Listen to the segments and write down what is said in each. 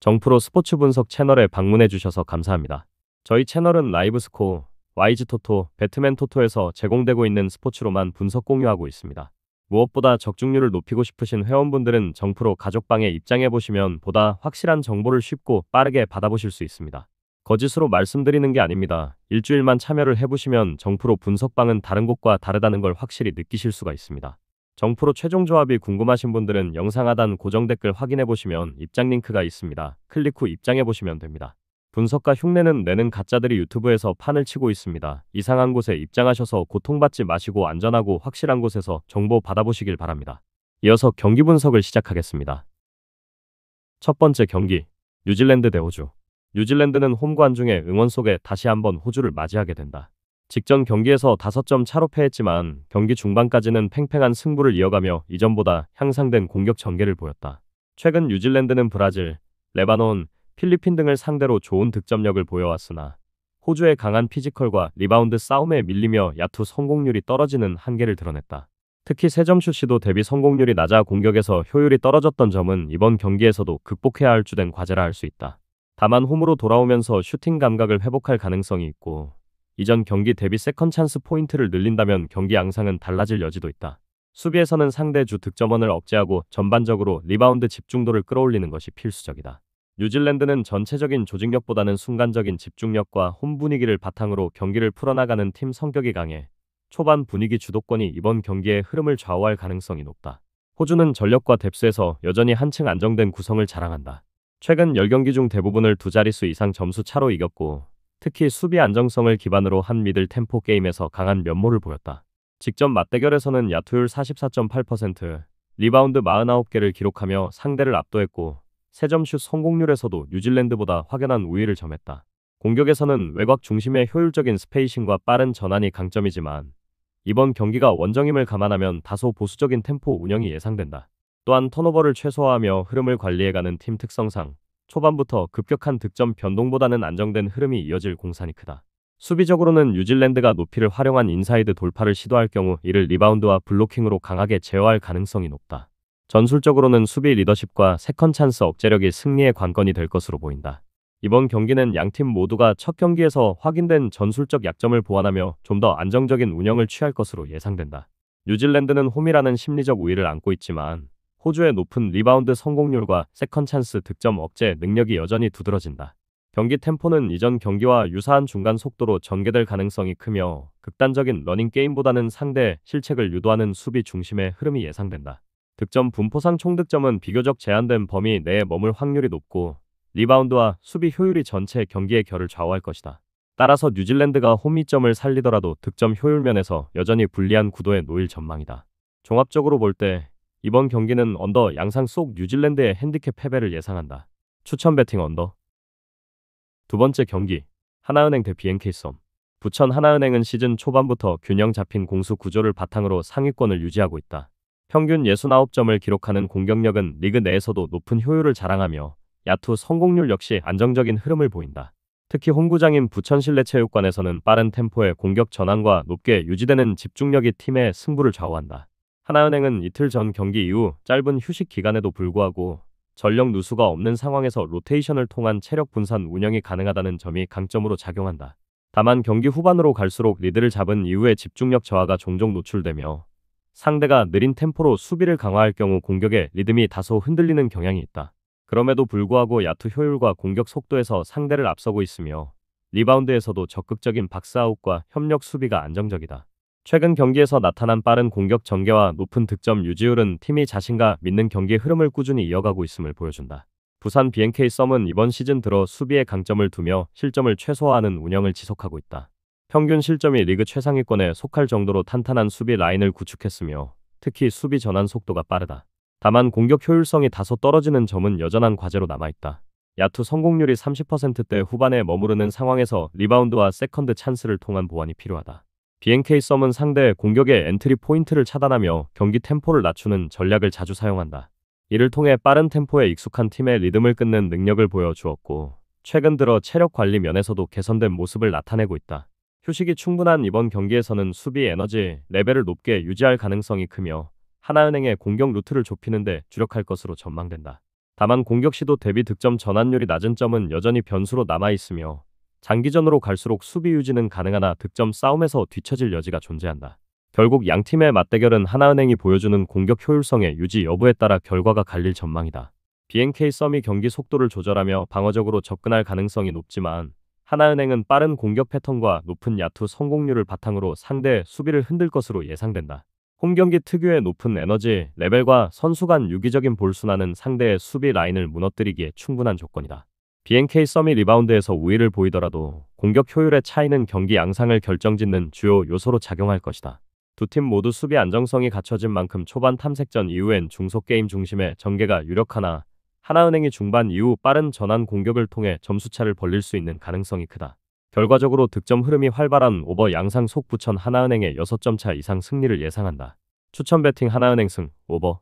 정프로 스포츠 분석 채널에 방문해 주셔서 감사합니다. 저희 채널은 라이브 스코어, YG 토토, 배트맨 토토에서 제공되고 있는 스포츠로만 분석 공유하고 있습니다. 무엇보다 적중률을 높이고 싶으신 회원분들은 정프로 가족방에 입장해 보시면 보다 확실한 정보를 쉽고 빠르게 받아보실 수 있습니다. 거짓으로 말씀드리는 게 아닙니다. 일주일만 참여를 해보시면 정프로 분석방은 다른 곳과 다르다는 걸 확실히 느끼실 수가 있습니다. 정프로 최종 조합이 궁금하신 분들은 영상 하단 고정 댓글 확인해 보시면 입장 링크가 있습니다. 클릭 후 입장해 보시면 됩니다. 분석가 흉내는 내는 가짜들이 유튜브에서 판을 치고 있습니다. 이상한 곳에 입장하셔서 고통받지 마시고 안전하고 확실한 곳에서 정보 받아보시길 바랍니다. 이어서 경기 분석을 시작하겠습니다. 첫 번째 경기, 뉴질랜드 대 호주. 뉴질랜드는 홈 관중의 응원 속에 다시 한번 호주를 맞이하게 된다. 직전 경기에서 5점 차로 패했지만 경기 중반까지는 팽팽한 승부를 이어가며 이전보다 향상된 공격 전개를 보였다. 최근 뉴질랜드는 브라질, 레바논, 필리핀 등을 상대로 좋은 득점력을 보여왔으나 호주의 강한 피지컬과 리바운드 싸움에 밀리며 야투 성공률이 떨어지는 한계를 드러냈다. 특히 3점슛 시도 대비 성공률이 낮아 공격에서 효율이 떨어졌던 점은 이번 경기에서도 극복해야 할 주된 과제라 할 수 있다. 다만 홈으로 돌아오면서 슈팅 감각을 회복할 가능성이 있고 이전 경기 대비 세컨 찬스 포인트를 늘린다면 경기 양상은 달라질 여지도 있다. 수비에서는 상대 주 득점원을 억제하고 전반적으로 리바운드 집중도를 끌어올리는 것이 필수적이다. 뉴질랜드는 전체적인 조직력보다는 순간적인 집중력과 홈 분위기를 바탕으로 경기를 풀어나가는 팀 성격이 강해 초반 분위기 주도권이 이번 경기의 흐름을 좌우할 가능성이 높다. 호주는 전력과 뎁스에서 여전히 한층 안정된 구성을 자랑한다. 최근 10경기 중 대부분을 두 자릿수 이상 점수 차로 이겼고 특히 수비 안정성을 기반으로 한 미들 템포 게임에서 강한 면모를 보였다. 직전 맞대결에서는 야투율 44.8%, 리바운드 49개를 기록하며 상대를 압도했고 3점슛 성공률에서도 뉴질랜드보다 확연한 우위를 점했다. 공격에서는 외곽 중심의 효율적인 스페이싱과 빠른 전환이 강점이지만 이번 경기가 원정임을 감안하면 다소 보수적인 템포 운영이 예상된다. 또한 턴오버를 최소화하며 흐름을 관리해가는 팀 특성상 초반부터 급격한 득점 변동보다는 안정된 흐름이 이어질 공산이 크다. 수비적으로는 뉴질랜드가 높이를 활용한 인사이드 돌파를 시도할 경우 이를 리바운드와 블로킹으로 강하게 제어할 가능성이 높다. 전술적으로는 수비 리더십과 세컨 찬스 억제력이 승리의 관건이 될 것으로 보인다. 이번 경기는 양팀 모두가 첫 경기에서 확인된 전술적 약점을 보완하며 좀 더 안정적인 운영을 취할 것으로 예상된다. 뉴질랜드는 홈이라는 심리적 우위를 안고 있지만 호주의 높은 리바운드 성공률과 세컨 찬스 득점 억제 능력이 여전히 두드러진다. 경기 템포는 이전 경기와 유사한 중간 속도로 전개될 가능성이 크며 극단적인 러닝 게임보다는 상대 실책을 유도하는 수비 중심의 흐름이 예상된다. 득점 분포상 총득점은 비교적 제한된 범위 내에 머물 확률이 높고 리바운드와 수비 효율이 전체 경기의 결을 좌우할 것이다. 따라서 뉴질랜드가 홈이점을 살리더라도 득점 효율 면에서 여전히 불리한 구도에 놓일 전망이다. 종합적으로 볼 때 이번 경기는 언더 양상 속 뉴질랜드의 핸디캡 패배를 예상한다. 추천 배팅 언더. 두 번째 경기, 하나은행 대 BNK썸. 부천 하나은행은 시즌 초반부터 균형 잡힌 공수 구조를 바탕으로 상위권을 유지하고 있다. 평균 69점을 기록하는 공격력은 리그 내에서도 높은 효율을 자랑하며 야투 성공률 역시 안정적인 흐름을 보인다. 특히 홈구장인 부천실내체육관에서는 빠른 템포의 공격 전환과 높게 유지되는 집중력이 팀의 승부를 좌우한다. 하나은행은 이틀 전 경기 이후 짧은 휴식 기간에도 불구하고 전력 누수가 없는 상황에서 로테이션을 통한 체력 분산 운영이 가능하다는 점이 강점으로 작용한다. 다만 경기 후반으로 갈수록 리드를 잡은 이후의 집중력 저하가 종종 노출되며 상대가 느린 템포로 수비를 강화할 경우 공격의 리듬이 다소 흔들리는 경향이 있다. 그럼에도 불구하고 야투 효율과 공격 속도에서 상대를 앞서고 있으며 리바운드에서도 적극적인 박스아웃과 협력 수비가 안정적이다. 최근 경기에서 나타난 빠른 공격 전개와 높은 득점 유지율은 팀이 자신과 믿는 경기의 흐름을 꾸준히 이어가고 있음을 보여준다. 부산 BNK썸은 이번 시즌 들어 수비에 강점을 두며 실점을 최소화하는 운영을 지속하고 있다. 평균 실점이 리그 최상위권에 속할 정도로 탄탄한 수비 라인을 구축했으며 특히 수비 전환 속도가 빠르다. 다만 공격 효율성이 다소 떨어지는 점은 여전한 과제로 남아있다. 야투 성공률이 30%대 후반에 머무르는 상황에서 리바운드와 세컨드 찬스를 통한 보완이 필요하다. BNK썸은 상대의 공격의 엔트리 포인트를 차단하며 경기 템포를 낮추는 전략을 자주 사용한다. 이를 통해 빠른 템포에 익숙한 팀의 리듬을 끊는 능력을 보여주었고 최근 들어 체력 관리 면에서도 개선된 모습을 나타내고 있다. 휴식이 충분한 이번 경기에서는 수비 에너지 레벨을 높게 유지할 가능성이 크며 하나은행의 공격 루트를 좁히는 데 주력할 것으로 전망된다. 다만 공격 시도 대비 득점 전환율이 낮은 점은 여전히 변수로 남아 있으며 장기전으로 갈수록 수비 유지는 가능하나 득점 싸움에서 뒤처질 여지가 존재한다. 결국 양팀의 맞대결은 하나은행이 보여주는 공격 효율성의 유지 여부에 따라 결과가 갈릴 전망이다. BNK 썸이 경기 속도를 조절하며 방어적으로 접근할 가능성이 높지만 하나은행은 빠른 공격 패턴과 높은 야투 성공률을 바탕으로 상대의 수비를 흔들 것으로 예상된다. 홈경기 특유의 높은 에너지 레벨과 선수 간 유기적인 볼순환은 상대의 수비 라인을 무너뜨리기에 충분한 조건이다. BNK 썸이 리바운드에서 우위를 보이더라도 공격 효율의 차이는 경기 양상을 결정짓는 주요 요소로 작용할 것이다. 두 팀 모두 수비 안정성이 갖춰진 만큼 초반 탐색전 이후엔 중속 게임 중심의 전개가 유력하나 하나은행이 중반 이후 빠른 전환 공격을 통해 점수차를 벌릴 수 있는 가능성이 크다. 결과적으로 득점 흐름이 활발한 오버 양상 속 부천 하나은행의 6점 차 이상 승리를 예상한다. 추천 배팅 하나은행 승, 오버.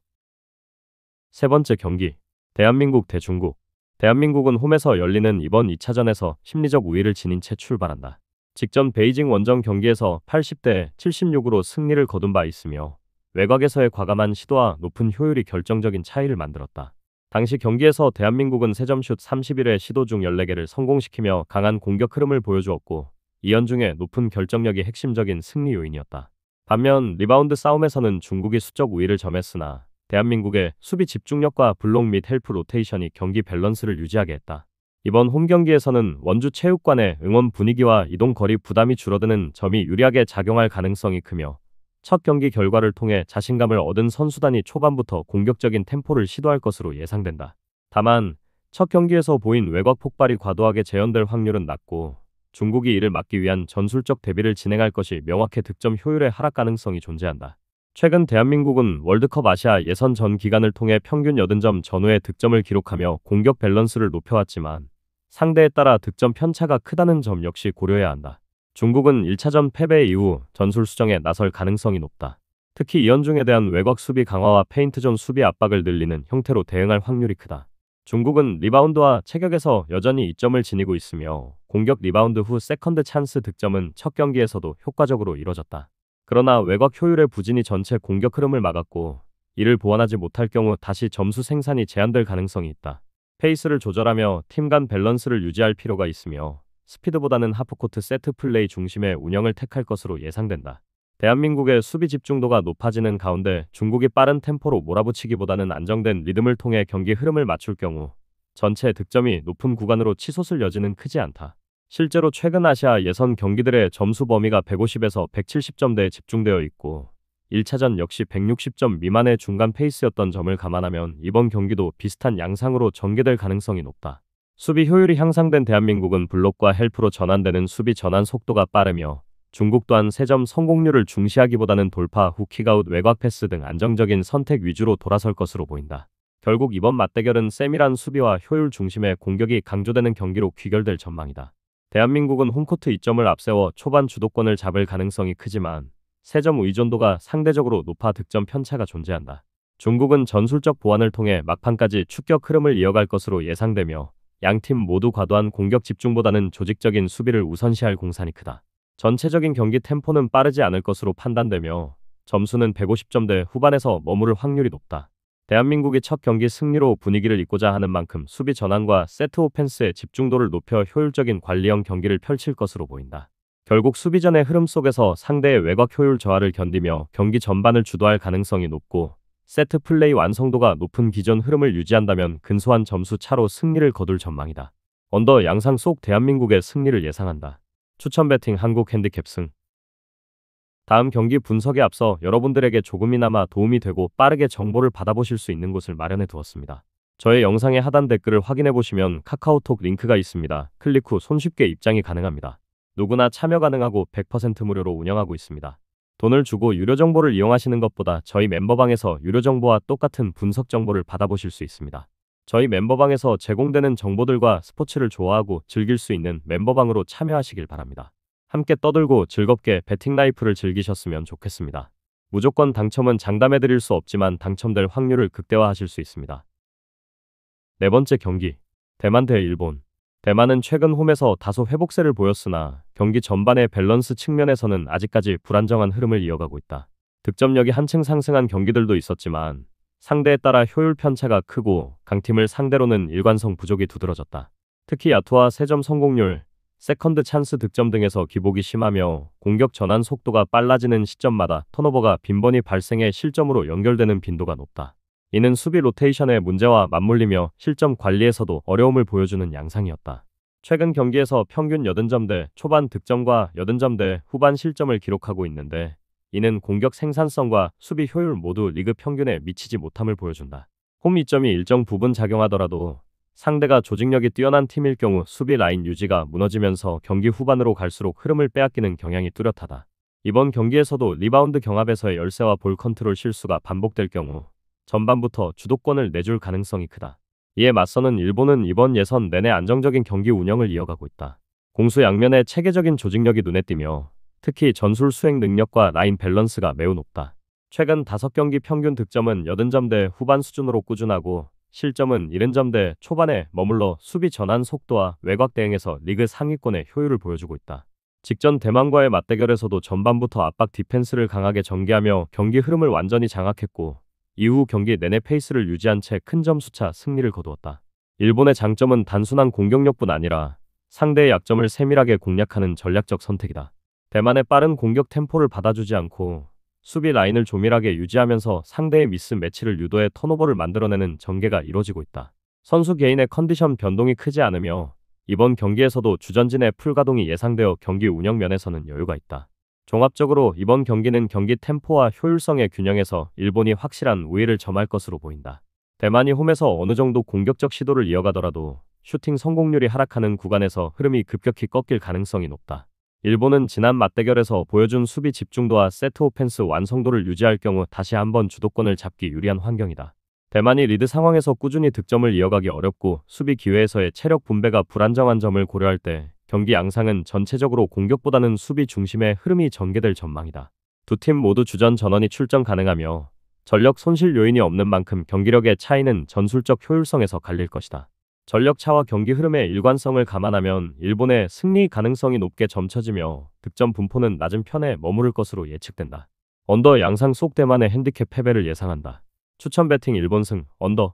세 번째 경기, 대한민국 대 중국. 대한민국은 홈에서 열리는 이번 2차전에서 심리적 우위를 지닌 채 출발한다. 직전 베이징 원정 경기에서 80대 76으로 승리를 거둔 바 있으며 외곽에서의 과감한 시도와 높은 효율이 결정적인 차이를 만들었다. 당시 경기에서 대한민국은 3점슛 31회 시도 중 14개를 성공시키며 강한 공격 흐름을 보여주었고 이연중의 높은 결정력이 핵심적인 승리 요인이었다. 반면 리바운드 싸움에서는 중국이 수적 우위를 점했으나 대한민국의 수비 집중력과 블록 및 헬프 로테이션이 경기 밸런스를 유지하게 했다. 이번 홈 경기에서는 원주 체육관의 응원 분위기와 이동 거리 부담이 줄어드는 점이 유리하게 작용할 가능성이 크며 첫 경기 결과를 통해 자신감을 얻은 선수단이 초반부터 공격적인 템포를 시도할 것으로 예상된다. 다만 첫 경기에서 보인 외곽 폭발이 과도하게 재현될 확률은 낮고 중국이 이를 막기 위한 전술적 대비를 진행할 것이 명확해 득점 효율의 하락 가능성이 존재한다. 최근 대한민국은 월드컵 아시아 예선 전 기간을 통해 평균 80점 전후의 득점을 기록하며 공격 밸런스를 높여왔지만 상대에 따라 득점 편차가 크다는 점 역시 고려해야 한다. 중국은 1차전 패배 이후 전술 수정에 나설 가능성이 높다. 특히 이연중에 대한 외곽 수비 강화와 페인트존 수비 압박을 늘리는 형태로 대응할 확률이 크다. 중국은 리바운드와 체격에서 여전히 이점을 지니고 있으며 공격 리바운드 후 세컨드 찬스 득점은 첫 경기에서도 효과적으로 이뤄졌다. 그러나 외곽 효율의 부진이 전체 공격 흐름을 막았고 이를 보완하지 못할 경우 다시 점수 생산이 제한될 가능성이 있다. 페이스를 조절하며 팀 간 밸런스를 유지할 필요가 있으며 스피드보다는 하프코트 세트 플레이 중심의 운영을 택할 것으로 예상된다. 대한민국의 수비 집중도가 높아지는 가운데 중국이 빠른 템포로 몰아붙이기보다는 안정된 리듬을 통해 경기 흐름을 맞출 경우 전체 득점이 높은 구간으로 치솟을 여지는 크지 않다. 실제로 최근 아시아 예선 경기들의 점수 범위가 150에서 170점대에 집중되어 있고 1차전 역시 160점 미만의 중간 페이스였던 점을 감안하면 이번 경기도 비슷한 양상으로 전개될 가능성이 높다. 수비 효율이 향상된 대한민국은 블록과 헬프로 전환되는 수비 전환 속도가 빠르며 중국 또한 3점 성공률을 중시하기보다는 돌파 후 킥아웃 외곽 패스 등 안정적인 선택 위주로 돌아설 것으로 보인다. 결국 이번 맞대결은 세밀한 수비와 효율 중심의 공격이 강조되는 경기로 귀결될 전망이다. 대한민국은 홈코트 2점을 앞세워 초반 주도권을 잡을 가능성이 크지만 3점 의존도가 상대적으로 높아 득점 편차가 존재한다. 중국은 전술적 보완을 통해 막판까지 추격 흐름을 이어갈 것으로 예상되며 양팀 모두 과도한 공격 집중보다는 조직적인 수비를 우선시할 공산이 크다. 전체적인 경기 템포는 빠르지 않을 것으로 판단되며 점수는 150점대 후반에서 머무를 확률이 높다. 대한민국이 첫 경기 승리로 분위기를 잇고자 하는 만큼 수비 전환과 세트 오펜스의 집중도를 높여 효율적인 관리형 경기를 펼칠 것으로 보인다. 결국 수비전의 흐름 속에서 상대의 외곽 효율 저하를 견디며 경기 전반을 주도할 가능성이 높고 세트 플레이 완성도가 높은 기존 흐름을 유지한다면 근소한 점수 차로 승리를 거둘 전망이다. 언더 양상 속 대한민국의 승리를 예상한다. 추천 배팅 한국 핸디캡 승. 다음 경기 분석에 앞서 여러분들에게 조금이나마 도움이 되고 빠르게 정보를 받아보실 수 있는 곳을 마련해 두었습니다. 저의 영상의 하단 댓글을 확인해 보시면 카카오톡 링크가 있습니다. 클릭 후 손쉽게 입장이 가능합니다. 누구나 참여 가능하고 100% 무료로 운영하고 있습니다. 돈을 주고 유료 정보를 이용하시는 것보다 저희 멤버방에서 유료 정보와 똑같은 분석 정보를 받아보실 수 있습니다. 저희 멤버방에서 제공되는 정보들과 스포츠를 좋아하고 즐길 수 있는 멤버방으로 참여하시길 바랍니다. 함께 떠들고 즐겁게 배팅 라이프를 즐기셨으면 좋겠습니다. 무조건 당첨은 장담해드릴 수 없지만 당첨될 확률을 극대화하실 수 있습니다. 네 번째 경기, 대만 대 일본. 대만은 최근 홈에서 다소 회복세를 보였으나 경기 전반의 밸런스 측면에서는 아직까지 불안정한 흐름을 이어가고 있다. 득점력이 한층 상승한 경기들도 있었지만 상대에 따라 효율 편차가 크고 강팀을 상대로는 일관성 부족이 두드러졌다. 특히 야투와 3점 성공률, 세컨드 찬스 득점 등에서 기복이 심하며 공격 전환 속도가 빨라지는 시점마다 턴오버가 빈번히 발생해 실점으로 연결되는 빈도가 높다. 이는 수비 로테이션의 문제와 맞물리며 실점 관리에서도 어려움을 보여주는 양상이었다. 최근 경기에서 평균 80점대 초반 득점과 80점대 후반 실점을 기록하고 있는데 이는 공격 생산성과 수비 효율 모두 리그 평균에 미치지 못함을 보여준다. 홈 이점이 일정 부분 작용하더라도 상대가 조직력이 뛰어난 팀일 경우 수비 라인 유지가 무너지면서 경기 후반으로 갈수록 흐름을 빼앗기는 경향이 뚜렷하다. 이번 경기에서도 리바운드 경합에서의 열세와 볼 컨트롤 실수가 반복될 경우 전반부터 주도권을 내줄 가능성이 크다. 이에 맞서는 일본은 이번 예선 내내 안정적인 경기 운영을 이어가고 있다. 공수 양면의 체계적인 조직력이 눈에 띄며 특히 전술 수행 능력과 라인 밸런스가 매우 높다. 최근 5경기 평균 득점은 80점대 후반 수준으로 꾸준하고 실점은 70점대 초반에 머물러 수비 전환 속도와 외곽 대응에서 리그 상위권의 효율을 보여주고 있다. 직전 대만과의 맞대결에서도 전반부터 압박 디펜스를 강하게 전개하며 경기 흐름을 완전히 장악했고 이후 경기 내내 페이스를 유지한 채 큰 점수차 승리를 거두었다. 일본의 장점은 단순한 공격력뿐 아니라 상대의 약점을 세밀하게 공략하는 전략적 선택이다. 대만의 빠른 공격 템포를 받아주지 않고 수비 라인을 조밀하게 유지하면서 상대의 미스 매치를 유도해 턴오버를 만들어내는 전개가 이루어지고 있다. 선수 개인의 컨디션 변동이 크지 않으며 이번 경기에서도 주전진의 풀가동이 예상되어 경기 운영 면에서는 여유가 있다. 종합적으로 이번 경기는 경기 템포와 효율성의 균형에서 일본이 확실한 우위를 점할 것으로 보인다. 대만이 홈에서 어느 정도 공격적 시도를 이어가더라도 슈팅 성공률이 하락하는 구간에서 흐름이 급격히 꺾일 가능성이 높다. 일본은 지난 맞대결에서 보여준 수비 집중도와 세트 오펜스 완성도를 유지할 경우 다시 한번 주도권을 잡기 유리한 환경이다. 대만이 리드 상황에서 꾸준히 득점을 이어가기 어렵고 수비 기회에서의 체력 분배가 불안정한 점을 고려할 때 경기 양상은 전체적으로 공격보다는 수비 중심의 흐름이 전개될 전망이다. 두 팀 모두 주전 전원이 출전 가능하며 전력 손실 요인이 없는 만큼 경기력의 차이는 전술적 효율성에서 갈릴 것이다. 전력 차와 경기 흐름의 일관성을 감안하면 일본의 승리 가능성이 높게 점쳐지며 득점 분포는 낮은 편에 머무를 것으로 예측된다. 언더 양상 속 대만의 핸디캡 패배를 예상한다. 추천 배팅 일본 승, 언더.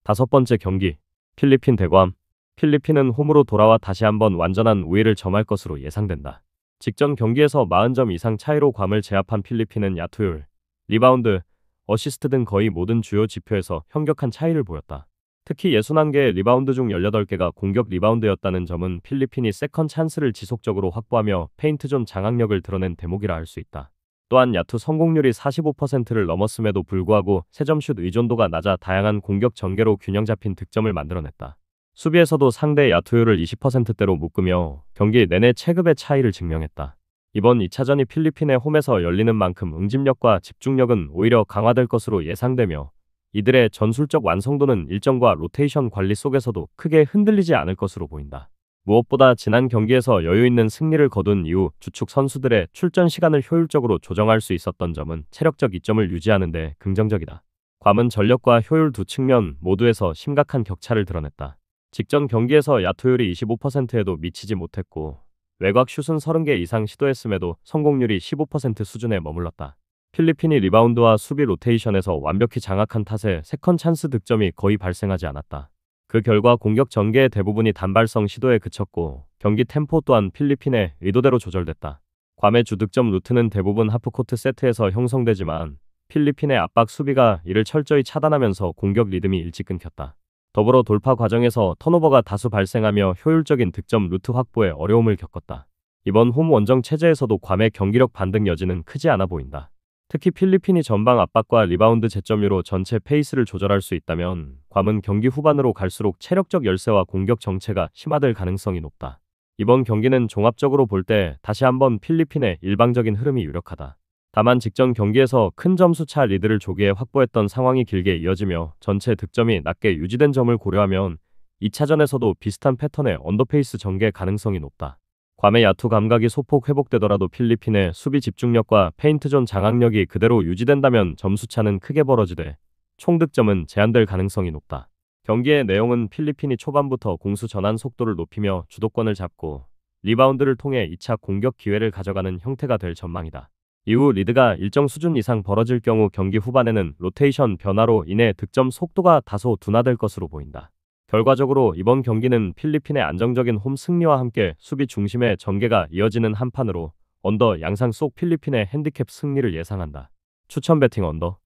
5번째 경기, 필리핀 대구함. 필리핀은 홈으로 돌아와 다시 한번 완전한 우위를 점할 것으로 예상된다. 직전 경기에서 40점 이상 차이로 괌을 제압한 필리핀은 야투율, 리바운드, 어시스트 등 거의 모든 주요 지표에서 현격한 차이를 보였다. 특히 61개의 리바운드 중 18개가 공격 리바운드였다는 점은 필리핀이 세컨 찬스를 지속적으로 확보하며 페인트존 장악력을 드러낸 대목이라 할 수 있다. 또한 야투 성공률이 45%를 넘었음에도 불구하고 3점슛 의존도가 낮아 다양한 공격 전개로 균형 잡힌 득점을 만들어냈다. 수비에서도 상대의 야투율을 20%대로 묶으며 경기 내내 체급의 차이를 증명했다. 이번 2차전이 필리핀의 홈에서 열리는 만큼 응집력과 집중력은 오히려 강화될 것으로 예상되며 이들의 전술적 완성도는 일정과 로테이션 관리 속에서도 크게 흔들리지 않을 것으로 보인다. 무엇보다 지난 경기에서 여유 있는 승리를 거둔 이후 주축 선수들의 출전 시간을 효율적으로 조정할 수 있었던 점은 체력적 이점을 유지하는 데 긍정적이다. 괌은 전력과 효율 두 측면 모두에서 심각한 격차를 드러냈다. 직전 경기에서 야투율이 25%에도 미치지 못했고 외곽 슛은 30개 이상 시도했음에도 성공률이 15% 수준에 머물렀다. 필리핀이 리바운드와 수비 로테이션에서 완벽히 장악한 탓에 세컨 찬스 득점이 거의 발생하지 않았다. 그 결과 공격 전개의 대부분이 단발성 시도에 그쳤고 경기 템포 또한 필리핀의 의도대로 조절됐다. 괌의 주득점 루트는 대부분 하프코트 세트에서 형성되지만 필리핀의 압박 수비가 이를 철저히 차단하면서 공격 리듬이 일찍 끊겼다. 더불어 돌파 과정에서 턴오버가 다수 발생하며 효율적인 득점 루트 확보에 어려움을 겪었다. 이번 홈 원정 체제에서도 괌의 경기력 반등 여지는 크지 않아 보인다. 특히 필리핀이 전방 압박과 리바운드 재점유로 전체 페이스를 조절할 수 있다면 괌은 경기 후반으로 갈수록 체력적 열세와 공격 정체가 심화될 가능성이 높다. 이번 경기는 종합적으로 볼 때 다시 한번 필리핀의 일방적인 흐름이 유력하다. 다만 직전 경기에서 큰 점수차 리드를 조기에 확보했던 상황이 길게 이어지며 전체 득점이 낮게 유지된 점을 고려하면 2차전에서도 비슷한 패턴의 언더페이스 전개 가능성이 높다. 괌의 야투 감각이 소폭 회복되더라도 필리핀의 수비 집중력과 페인트존 장악력이 그대로 유지된다면 점수차는 크게 벌어지되 총 득점은 제한될 가능성이 높다. 경기의 내용은 필리핀이 초반부터 공수 전환 속도를 높이며 주도권을 잡고 리바운드를 통해 2차 공격 기회를 가져가는 형태가 될 전망이다. 이후 리드가 일정 수준 이상 벌어질 경우 경기 후반에는 로테이션 변화로 인해 득점 속도가 다소 둔화될 것으로 보인다. 결과적으로 이번 경기는 필리핀의 안정적인 홈 승리와 함께 수비 중심의 전개가 이어지는 한 판으로 언더 양상 속 필리핀의 핸디캡 승리를 예상한다. 추천 배팅 언더.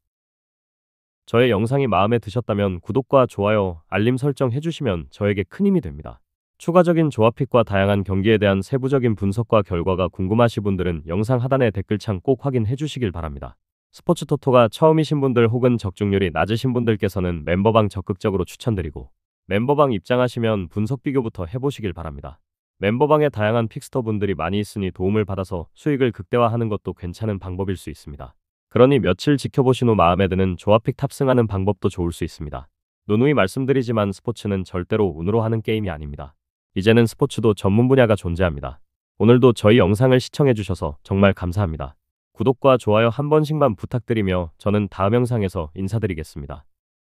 저의 영상이 마음에 드셨다면 구독과 좋아요, 알림 설정 해주시면 저에게 큰 힘이 됩니다. 추가적인 조합픽과 다양한 경기에 대한 세부적인 분석과 결과가 궁금하신 분들은 영상 하단의 댓글창 꼭 확인해 주시길 바랍니다. 스포츠 토토가 처음이신 분들 혹은 적중률이 낮으신 분들께서는 멤버방 적극적으로 추천드리고 멤버방 입장하시면 분석 비교부터 해보시길 바랍니다. 멤버방에 다양한 픽스터 분들이 많이 있으니 도움을 받아서 수익을 극대화하는 것도 괜찮은 방법일 수 있습니다. 그러니 며칠 지켜보신 후 마음에 드는 조합픽 탑승하는 방법도 좋을 수 있습니다. 누누이 말씀드리지만 스포츠는 절대로 운으로 하는 게임이 아닙니다. 이제는 스포츠도 전문 분야가 존재합니다. 오늘도 저희 영상을 시청해주셔서 정말 감사합니다. 구독과 좋아요 한 번씩만 부탁드리며 저는 다음 영상에서 인사드리겠습니다.